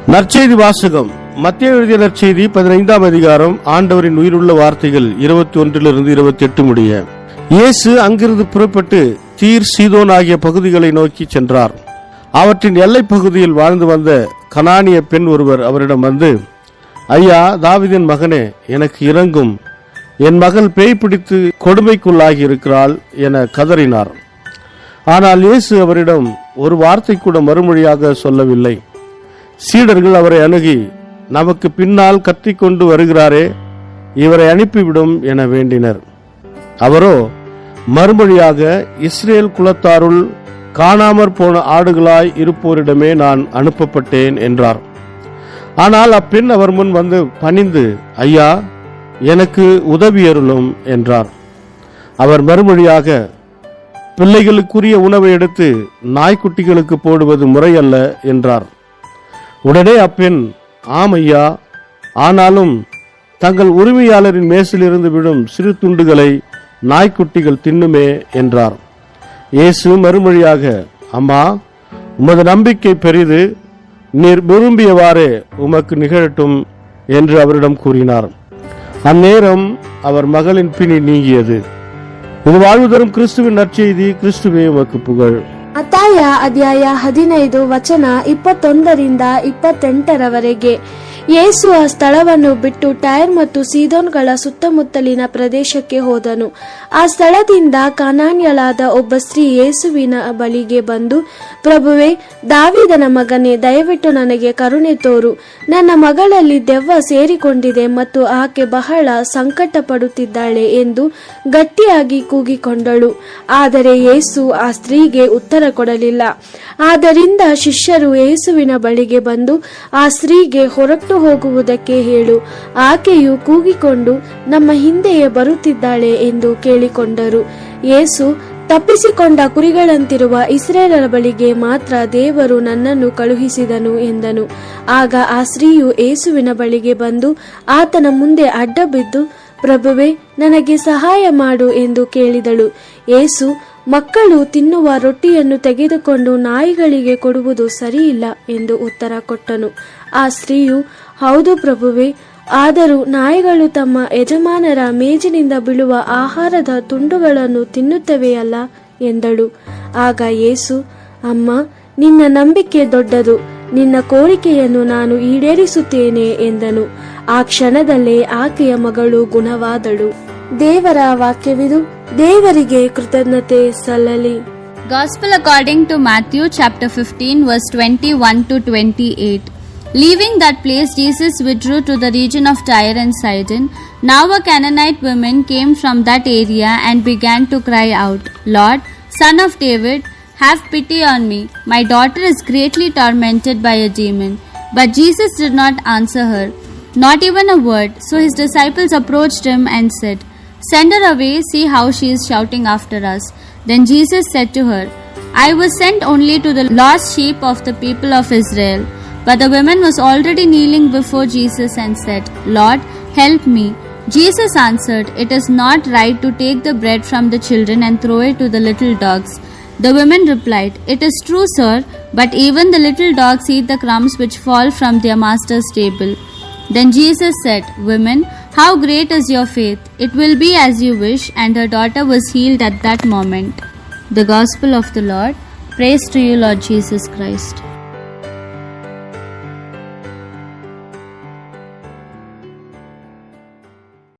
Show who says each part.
Speaker 1: நற்செய்தி வாசகம். மத்தேயு எழுதிய நற்செய்தி 15ஆம் அதிகாரம். ஆண்டவரின் உயிருள்ள வார்த்தைகள் 21 28 முடிய. இயேசு அங்கிருந்து புறப்பட்டு தீர், சீதோன் ஆகிய பகுதிகளை நோக்கி சென்றார். அவற்றின் எல்லை பகுதியில் வாழ்ந்து வந்த கனானிய பெண் ஒருவர் அவரிடம் வந்து, ஐயா, தாவீதின் மகனே, எனக்கு இரங்கும், என் மகள் பேய் பிடித்து கொடுமைக்குள்ளாகி இருக்கிறாள் என கதறினார். ஆனால் இயேசு அவரிடம் ஒரு வார்த்தை கூட மறுமொழியாக சொல்லவில்லை. சீடர்கள் அவரை அணுகி, நமக்கு பின்னால் கத்திக்கொண்டு வருகிறாரே, இவரை அனுப்பிவிடும் என வேண்டினர். அவரோ மறுமொழியாக, இஸ்ரேல் குலத்தாருள் காணாமற் போன ஆடுகளாய் இருப்போரிடமே நான் அனுப்பப்பட்டேன் என்றார். ஆனால் அப்பெண் அவர் முன் வந்து பணிந்து, ஐயா, எனக்கு உதவியருளும் என்றார். அவர் மறுமொழியாக, பிள்ளைகளுக்குரிய உணவை எடுத்து நாய்க்குட்டிகளுக்கு போடுவது முறையல்ல என்றார். உடனே அப்பெண், ஆம் ஐயா, ஆனாலும் தங்கள் உரிமையாளரின் மேசிலிருந்து விடும் சிறு துண்டுகளை நாய்க்குட்டிகள் தின்னுமே என்றார். இயேசு மறுமொழியாக, அம்மா, உமது நம்பிக்கை பெரிது, நீர் விரும்பியவாறே உமக்கு நிகழட்டும் என்று அவரிடம் கூறினார். அந்நேரம் அவர் மகளின் பிணி நீங்கியது. இது வாழ்வு தரும் கிறிஸ்துவின் நற்செய்தி. கிறிஸ்துவே உமக்கு புகழ்.
Speaker 2: ಮತ್ತಾಯ ಅಧ್ಯಾಯ 15 ವಚನ 21ರಿಂದ 28ರವರೆಗೆ. ಯೇಸು ಆ ಸ್ಥಳವನ್ನು ಬಿಟ್ಟು ಟೈರ್ ಮತ್ತು ಸೀದೋನ್ಗಳ ಸುತ್ತಮುತ್ತಲಿನ ಪ್ರದೇಶಕ್ಕೆ ಹೋದನು. ಆ ಸ್ಥಳದಿಂದ ಕಾನಾನ್ಯಳಾದ ಒಬ್ಬ ಸ್ತ್ರೀ ಯೇಸುವಿನ ಬಳಿಗೆ ಬಂದು, ಪ್ರಭುವೇ, ದಾವೀದನ ಮಗನೇ, ದಯವಿಟ್ಟು ನನಗೆ ಕರುಣೆ ತೋರು, ನನ್ನ ಮಗಳಲ್ಲಿ ದೆವ್ವ ಸೇರಿಕೊಂಡಿದೆ ಮತ್ತು ಆಕೆ ಬಹಳ ಸಂಕಟ ಪಡುತ್ತಿದ್ದಾಳೆ ಎಂದು ಗಟ್ಟಿಯಾಗಿ ಕೂಗಿಕೊಂಡಳು. ಆದರೆ ಯೇಸು ಆ ಸ್ತ್ರೀಗೆ ಉತ್ತರ ಕೊಡಲಿಲ್ಲ. ಆದ್ದರಿಂದ ಶಿಷ್ಯರು ಯೇಸುವಿನ ಬಳಿಗೆ ಬಂದು, ಆ ಸ್ತ್ರೀಗೆ ಹೊರಟು ಹೋಗುವುದಕ್ಕೆ ಹೇಳು, ಆಕೆಯು ಕೂಗಿಕೊಂಡು ನಮ್ಮ ಹಿಂದೆಯೇ ಬರುತ್ತಿದ್ದಾಳೆ ಎಂದು ಕೇಳಿಕೊಂಡರು. ಯೇಸು, ತಪ್ಪಿಸಿಕೊಂಡ ಕುರಿಗಳಂತಿರುವ ಇಸ್ರೇಲರ ಬಳಿಗೆ ಮಾತ್ರ ದೇವರು ನನ್ನನ್ನು ಕಳುಹಿಸಿದನು ಎಂದನು. ಆಗ ಆ ಸ್ತ್ರೀಯು ಯೇಸುವಿನ ಬಳಿಗೆ ಬಂದು ಆತನ ಮುಂದೆ ಅಡ್ಡ ಬಿದ್ದು, ಪ್ರಭುವೇ, ನನಗೆ ಸಹಾಯ ಮಾಡು ಎಂದು ಕೇಳಿದಳು. ಯೇಸು, ಮಕ್ಕಳು ತಿನ್ನುವ ರೊಟ್ಟಿಯನ್ನು ತೆಗೆದುಕೊಂಡು ನಾಯಿಗಳಿಗೆ ಕೊಡುವುದು ಸರಿಯಿಲ್ಲ ಎಂದು ಉತ್ತರ ಕೊಟ್ಟನು. ಆ ಸ್ತ್ರೀಯು, ಹೌದು ಪ್ರಭುವೇ, ಆದರೂ ನಾಯಿಗಳು ತಮ್ಮ ಯಜಮಾನರ ಮೇಜಿನಿಂದ ಬೀಳುವ ಆಹಾರದ ತುಂಡುಗಳನ್ನು ತಿನ್ನುತ್ತವೆಯಲ್ಲ ಎಂದಳು. ಆಗ ಯೇಸು, ಅಮ್ಮ, ನಿನ್ನ ನಂಬಿಕೆ ದೊಡ್ಡದು, ನಿನ್ನ ಕೋರಿಕೆಯನ್ನು ನಾನು ಈಡೇರಿಸುತ್ತೇನೆ ಎಂದನು. ಆ ಕ್ಷಣದಲ್ಲೇ ಆಕೆಯ ಮಗಳು ಗುಣವಾದಳು. ದೇವರ ವಾಕ್ಯವಿದು. ದೇವರಿಗೆ ಕೃತಜ್ಞತೆ ಸಲ್ಲಲಿ.
Speaker 3: Gospel according to Matthew chapter 15 verse 21 to 28. Leaving that place, Jesus withdrew to the region of Tyre and Sidon. Now a Canaanite woman came from that area and began to cry out, Lord, Son of David, have pity on me. My daughter is greatly tormented by a demon. But Jesus did not answer her, not even a word. So his disciples approached him and said, Send her away, see how she is shouting after us. Then Jesus said to her, I was sent only to the lost sheep of the people of Israel. But the woman was already kneeling before Jesus and said, Lord, help me. Jesus answered, It is not right to take the bread from the children and throw it to the little dogs. The woman replied, It is true, sir, but even the little dogs eat the crumbs which fall from their master's table. Then Jesus said, Women, how great is your faith! It will be as you wish. And her daughter was healed at that moment. The Gospel of the Lord. Praise to you, Lord Jesus Christ.